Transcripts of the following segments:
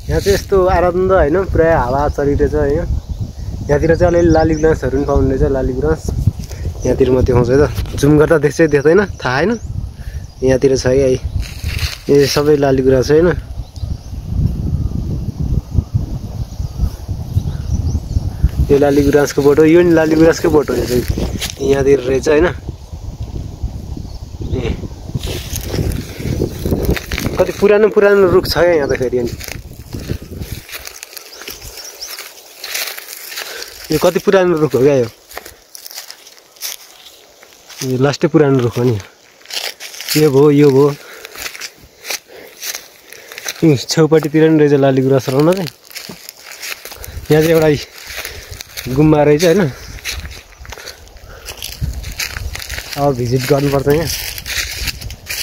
यहाँ चाहिँ यस्तो आनन्द हैन पुरा हावा चलिरहेछ हैन यहाँतिर चाहिँ अलि लाली गुराँसहरु पनि पाउने रहेछ लाली गुराँस यहाँतिर म देखाउँछु है त जुम गर्दा देख्छ देख्दैन थाहा हैन यहाँतिर छ है यो सबै लाली गुराँस हैन यो लाली गुराँसको बोटो यो नि लाली गुराँसको बोटो हो यहाँतिर रहेछ हैन कति पुरानो पुरानो रुख छ यहाँ त फेरि अनि यो कति पुरानो रुख हो क्या यो लास्टै पुरानो रुख हो नि यो भयो छेउपट्टितिर नि रहेछ लाली गुराँस रहन चाहिँ यहाँ चाहिँ एउटा गुम्बा रहेछ हैन अब भिजिट गर्नुपर्छ यहाँ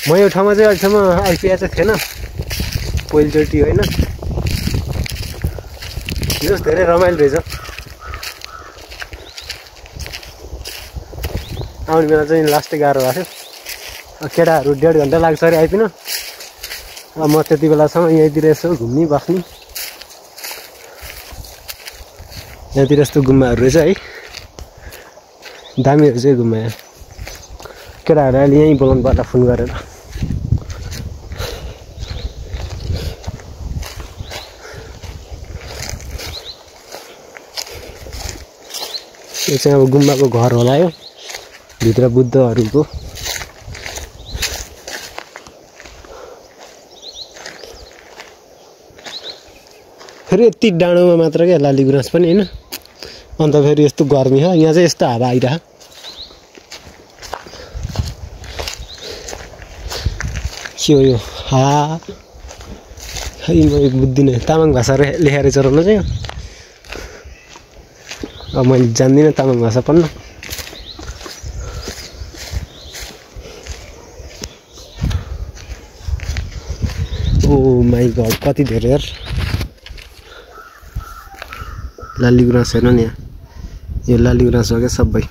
म यो ठाउँमा चाहिँ अहिलेसम्म आइपुगेको चाहिँ थिएन पहिलोचोटि होइन यो धेरै रमाइलो रहेछ आउने बेला चाहिँ लास्टै गाह्रो भएको थियो केटाहरू 1.5 घन्टा लाग्छ अरे आइपिन अब म त्यति बेलासम्म यहीँतिर यसो घुम्ने बस्ने यहाँतिर यस्तो गुम्बाहरू रहेछ है दामीहरू चाहिँ गुम्बा यहाँ केटाहरू अहिले यहीँ बोलाउनु पर्ला फोन गरेर यो चाहिँ अब गुम्बाको घर होला यो भित्र बुद्धहरूको फेरि यति डाँडोमा मात्र क्या लाली गुराँस पनि हैन अन्त फेरि यस्तो गर्मी छ यहाँ चाहिँ यस्तो हावा आइरह के हो यो खै म बुझ्दिनँ तामाङ भाषा लेखेर चलाउनु चाहिँ अब मैले जान्दिनँ तामाङ भाषा पढ्न ओ माई गड कति धेरै यार लाली गुराँस हेर्नु नि यहाँ यो लाली गुराँस हो क्या सबै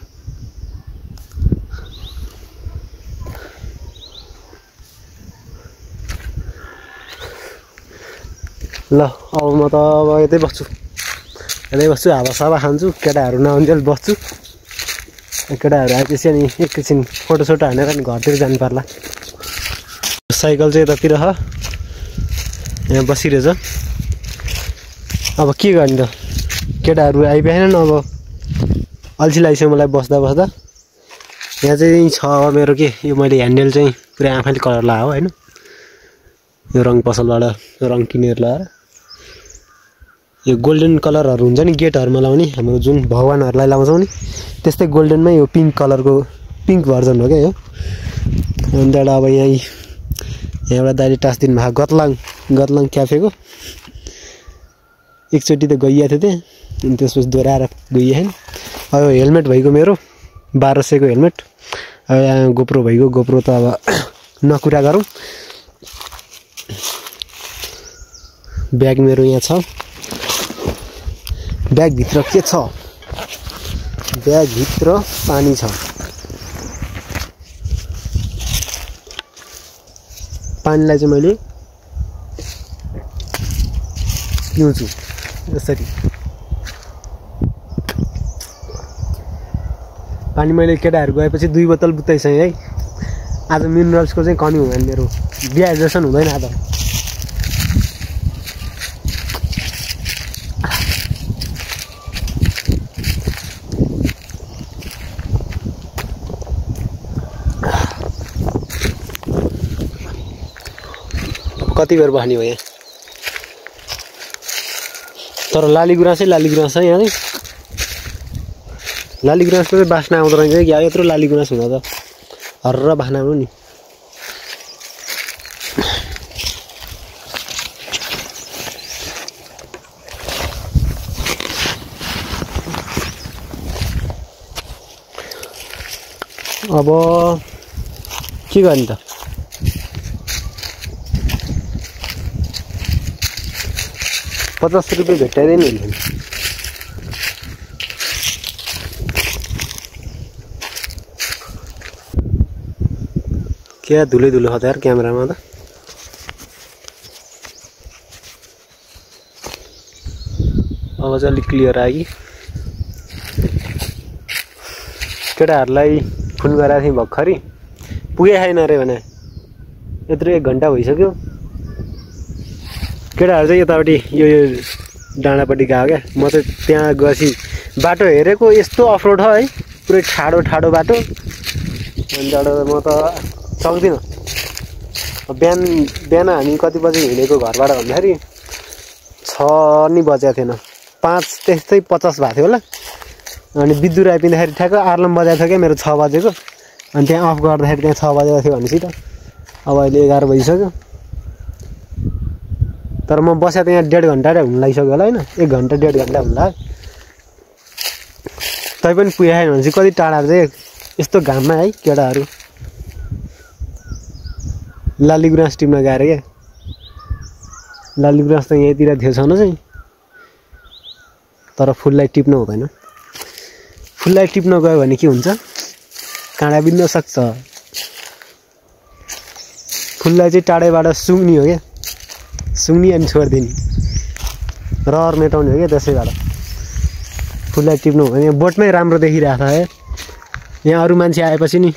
ल अब म त अब यतै बस्छु हावा सावा खान्छु केटाहरू नआउन्जेल बस्छु केटाहरू आएपछि अनि एकैछिन फोटोसोटो हानेर अनि घरतिर जानु पर्ला साइकल चाहिँ यतातिर छ यहाँ बसिरहेछ अब के गर्ने त केटाहरू आइपुगेनन् अब अल्छी लागिसक्यो मलाई बस्दा यहाँ चाहिँ छ अब मेरो के यो मैले ह्यान्डल चाहिँ पुरै आफैले कलर लगाएको हैन यो रङ पसलबाट रङ किनेर लगाएर यो गोल्डन कलरहरू हुन्छ नि गेटहरुमा लाउने हाम्रो जुन भगवानहरुलाई लाउँछौं नि त्यस्तै गोल्डनमै यो पिंक कलरको पिंक भर्जन हो के यो अन्त अब यहाँ एउटा दाइले टास दिनु भएको गतलाङ क्याफेको एकचोटी त गइया थियो त्यहाँ अनि त्यसपछि दोहोऱ्याएर गइए हैन अब हेलमेट भएको मेरो 1200 को हेलमेट अब यहाँ गोप्रो भएको गोप्रो त अब नकुरा गरौँ ब्याग मेरो यहाँ छ ब्याग भित्र के छ ब्याग भित्र पानी छ पानीलाई चाहिँ मैले पिउँछु यसरी पानी मैले केटाहरु गएपछि 2 बोतल बुत्तैछ है आज मिनरल्सको चाहिँ कमी हुँदैन मेरो डिहाइड्रेसन हुँदैन आज कति बेर बस्ने हो यहाँ तर लाली गुराँस है यहाँ लाली गुराँसको चाहिँ बास्ना आउँदो रहेछ कि यत्रो लाली गुराँस हुँदा त हर्र बास्ना आउनु नि अब के गर्ने त ₹50 भेटाइदैन नि क्या धुलै धुलो छ यार क्यामेरामा त अब चाहिँ अलिक क्लियर आयो कि केटाहरूलाई फोन गरेको थिएँ भर्खरै पुगे छैन अरे भने यत्रो 1 घन्टा भइसक्यो केटाहरू चाहिँ यतापट्टि यो डाँडापट्टि गयो क्या म चाहिँ त्यहाँ गएपछि बाटो हेरेको यस्तो अफरोड है पुरै ठाडो बाटो अनि म त सक्दिनँ बिहान हामी कति बजे हिँडेको घरबाट भन्दाखेरि 6 नि बजेको थिएन 5 त्यस्तै 50 भएको थियो होला अनि विद्युत आइपुग्दाखेरि ठ्याक्क आर्लम बजाएको थियो क्या मेरो 6 बजेको अनि त्यहाँ अफ गर्दाखेरि त्यहाँ 6 बजेको थियो भनेपछि त अब अहिले 11 बजिसक्यो तर म बसेँ त्यहाँ 1.5 घन्टा हुन लागिसक्यो होला हैन 1 घन्टा 1.5 घन्टा हुन लाग्यो तै पनि पुगे छैन भनेपछि कति टाढा चाहिँ यस्तो घाममा है केटाहरू लालीगुराँस टिप्न गएर क्या लालीगुराँस त यहीँतिर थियो छन चाहिँ तर फुललाई टिप्न हुँदैन फुललाई टिप्न गयो भने के हुन्छ काँडा बिन्न सक्छ फुललाई चाहिँ टाढैबाट सुँग्नी हो क्या सुँग्नी अनि छोडिदिने रहर मेटाउने हो क्या त्यसैबाट फुललाई टिप्नु हो भने बोटमै राम्रो देखिरहेको छ है यहाँ अरू मान्छे आएपछि नि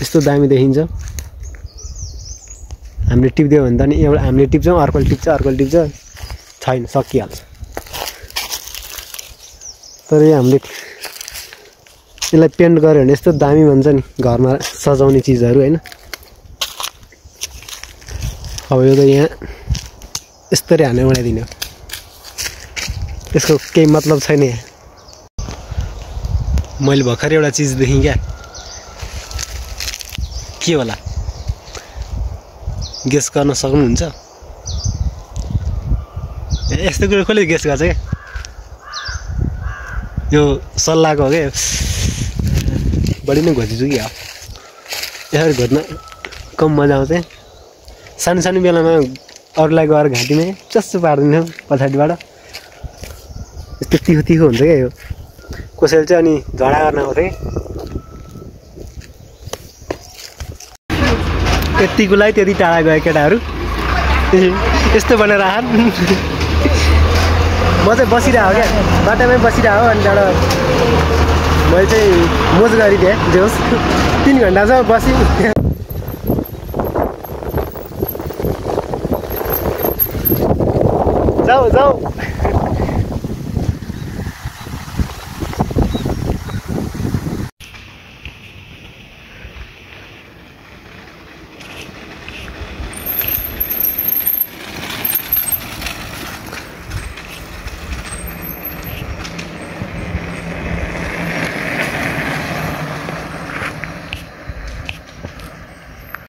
यस्तो दामी देखिन्छ हामीले टिप्दियो भने त नि एउटा हामीले टिप्छौँ अर्कोले टिप्छ छैन सकिहाल्छ तर यो हामीले यसलाई पेन्ट गर्यो भने यस्तो दामी भन्छ नि घरमा सजाउने चिजहरू हैन अब यो त यहाँ यस्तरी हाने बनाइदिने हो त्यसको केही मतलब छैन यहाँ मैले भर्खर एउटा चिज देखेँ क्या के होला गेस गर्न सक्नुहुन्छ यस्तो कुरो कसले गेस गर्छ क्या यो सल्लाहको हो क्या बढी नै घोचिछु कि यसरी घोच्न कम मजा आउँछ सानो बेलामा अरूलाई गएर घाँटीमा चस्सो पारिदिन्थ्यो पछाडिबाट यस्तो तिखो हुन्छ क्या यो कसैले चाहिँ अनि झडा गर्न आउँथ्यो यतिको लागि त्यति टाढा गयो केटाहरू यस्तो भनेर आहार म चाहिँ बसिरहेको क्या बाटोमै बसिरहेको अनि त्यहाँबाट मैले चाहिँ मोज गरिदिएँ जे होस् 3 घन्टासम्म बसेँ जाऊ